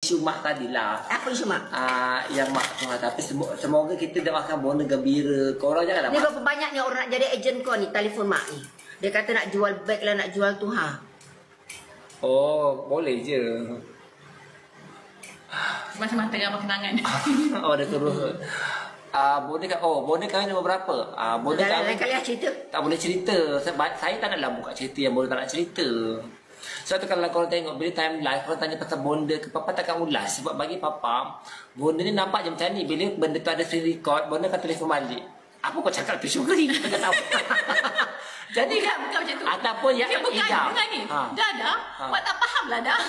isu mak tadi lah. Apa isu mak? Yang mak tengah, tapi semoga kita doakan bonda gembira. Korang jangan Ni berapa banyaknya orang nak jadi ejen kau ni, telefon mak ni. Dia kata nak jual beg lah, nak jual tu ha. Oh, boleh je. Macam-macam dengan kenangan. Oh, dia terus. Bonda kahwin nombor berapa? Bonda kahwin. Lain kali cerita. Tak boleh cerita. Saya tak naklah buka cerita yang bonda tak nak cerita. Sebab tu kalau korang tengok bila time live, korang tanya pasal bonda ke papa takkan ulas. Sebab bagi papa, bonda ni nampak je macam ni. Bila benda tu ada free record, bonda akan telefon balik. Apa kau cakap tu syukri? Kita tak tahu. Jadi bukan macam tu. Ataupun yang bukan dengan ni. Dah. Mak tak faham lah dah.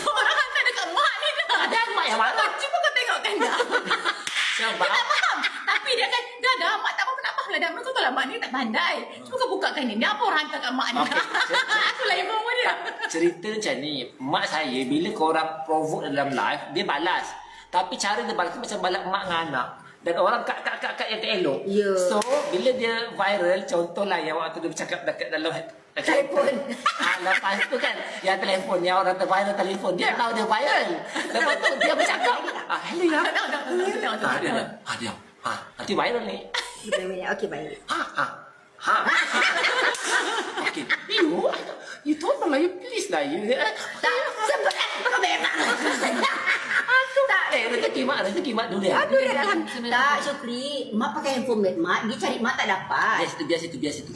Orang hantar dekat mak ni dah. Ada mak yang mana? Cuba kau tengokkan dah. Dia tak faham. Tapi dia kan, dah. Mak tak apa-apa nak faham lah dah. Kau tahu lah mak ni tak pandai. Cuba kau bukakan ni. Dia apa orang hantar kat mak ni? Itulah yang bawa dia. Cerita macam ni. Mak saya bila korang provoke dalam live, dia balas. Tapi cara dia balas tu macam balas mak dengan anak. Dan orang kak yang tak elok. Yeah. So, bila dia viral, contohlah yang waktu dia bercakap dekat dalam telefon. Lepas tu kan, yang telefon, yang orang terviral telefon, dia tahu dia viral. Lepas tu dia bercakap. Hello ya. Diam. Nanti viral ni. Okey, baik. Okay. You told me, you please lah. Tak, sebenarnya kau memang. Rezeki mak dulu ya. Aduh ya kan. Tak, Syukri, mak pakai handphone mak, dia cari mak tak dapat. Biasa tu.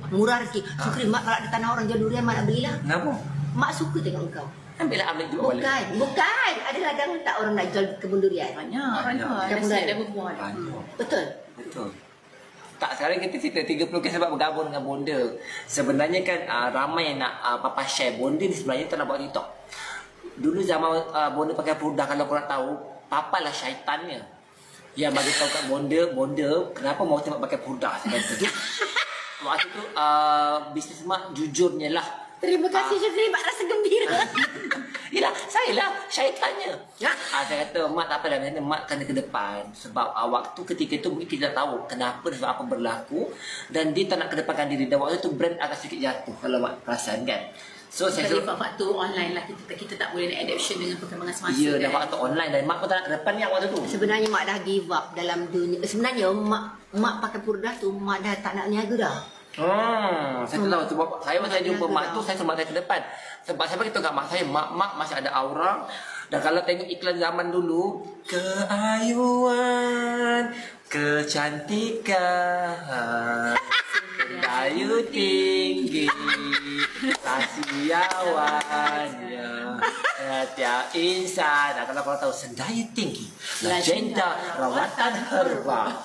Murah rezeki. Syukri, mak kalau ada tanah orang jual durian, mak nak belilah. Kenapa? Mak suka tengok engkau. Ambillah ambil juga boleh. Bukan. Ada ladang tak orang nak jual kebun durian? Banyak. Ada berbual. Betul. Tak, sekarang kita cerita 30 kes sebab bergabung dengan bonda. Sebenarnya kan ramai yang nak papa share. Bonda ni sebenarnya tak nak buat TikTok. Dulu zaman bonda pakai purdah, kalau korang tahu, papa lah syaitannya. Yang bagi tahu kat bonda kenapa mau tengok pakai purdah. Waktu tu bisnes mak jujurnya lah. Terima kasih Syukri, mak rasa gembira. Yelah, saya lah syaitannya. Saya kata, mak tak apa dah, mak kena ke depan. Sebab waktu ketika itu mungkin kita tak tahu kenapa dan apa berlaku. Dan dia tak nak kedepankan diri. Dan waktu tu brand agak sedikit jatuh, kalau mak perasan kan. So saya waktu online lah, kita tak boleh nak adaptation dengan perkembangan semasa. Ya, dah waktu online dan mak pun tak nak ke depan ni waktu tu. Sebenarnya mak dah give up dalam dunia. Sebenarnya mak pakai purdah tu, mak dah tak nak niaga dah. Saya tahu sebab saya jumpa mak tu, saya suruh mak saya ke depan. Sebab saya beritahu kat mak saya, mak masih ada aura. Dan kalau tengok iklan zaman dulu, keayuan, kecantikan, daya tinggi, kasiawannya, tiap insan. Kalau korang tahu, sendaya tinggi, legenda rawatan herba.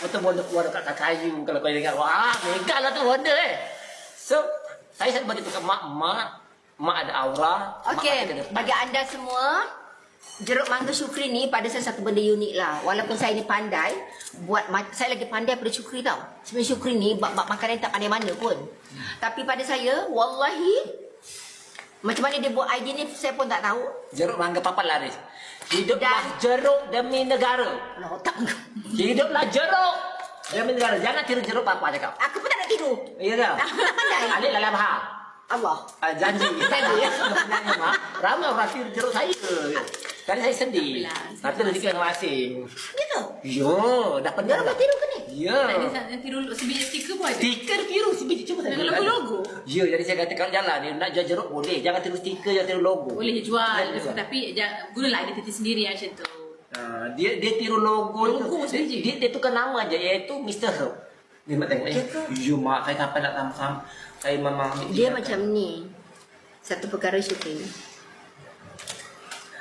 Betul bonda keluar dekat kayu. Kalau kau ingat, wah, mega lah tu bonda So, saya selalu beritahu kat mak ada aura. Okey, bagi anda semua, jeruk mangga Syukri ni pada saya satu benda unik lah. Walaupun saya ni pandai saya lagi pandai pada Syukri tau. Sebenarnya Syukri ni bab makanan tak pandai mana pun. Tapi pada saya, wallahi, macam mana dia buat idea ni saya pun tak tahu. Jeruk mangga papa laris. Hiduplah jeruk demi negara. Hiduplah jeruk demi negara. Jangan tiru jeruk papa cakap. Aku pun tak nak tiru. Iya tak? Aku tak pandai. Alik lalam ha. Allah. Janji. Sebenarnya mak, ramai orang tiru jeruk saya. Tadi saya sedih. Nanti rezeki yang asing. Gitu? Yo, dah pernah. Dia tiru ke ni? Ya. Tadi tiru sebiji stiker pun ada. Stiker tiru sebiji, cuba saya. Dengan logo-logo. Ya, jadi saya kata kalau jalan ni nak jual jeruk boleh. Jangan tiru stiker, jangan tiru logo. Boleh jual. Tapi gunalah identiti sendiri macam tu. Dia tiru logo sebiji. Dia tukar nama aja, iaitu Mr. Herb. Ni mak tengok ya mak, saya sampai nak sama-sama. Saya memang dia macam ni. Satu perkara Syukri.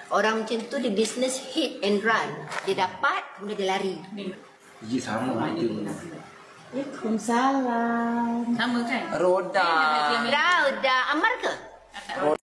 Orang macam tu dia business hit and run. Dia dapat, kemudian dia lari. Ya sama macam. Waalaikumsalam. Sama kan? Roda. Dah, Ammar ke?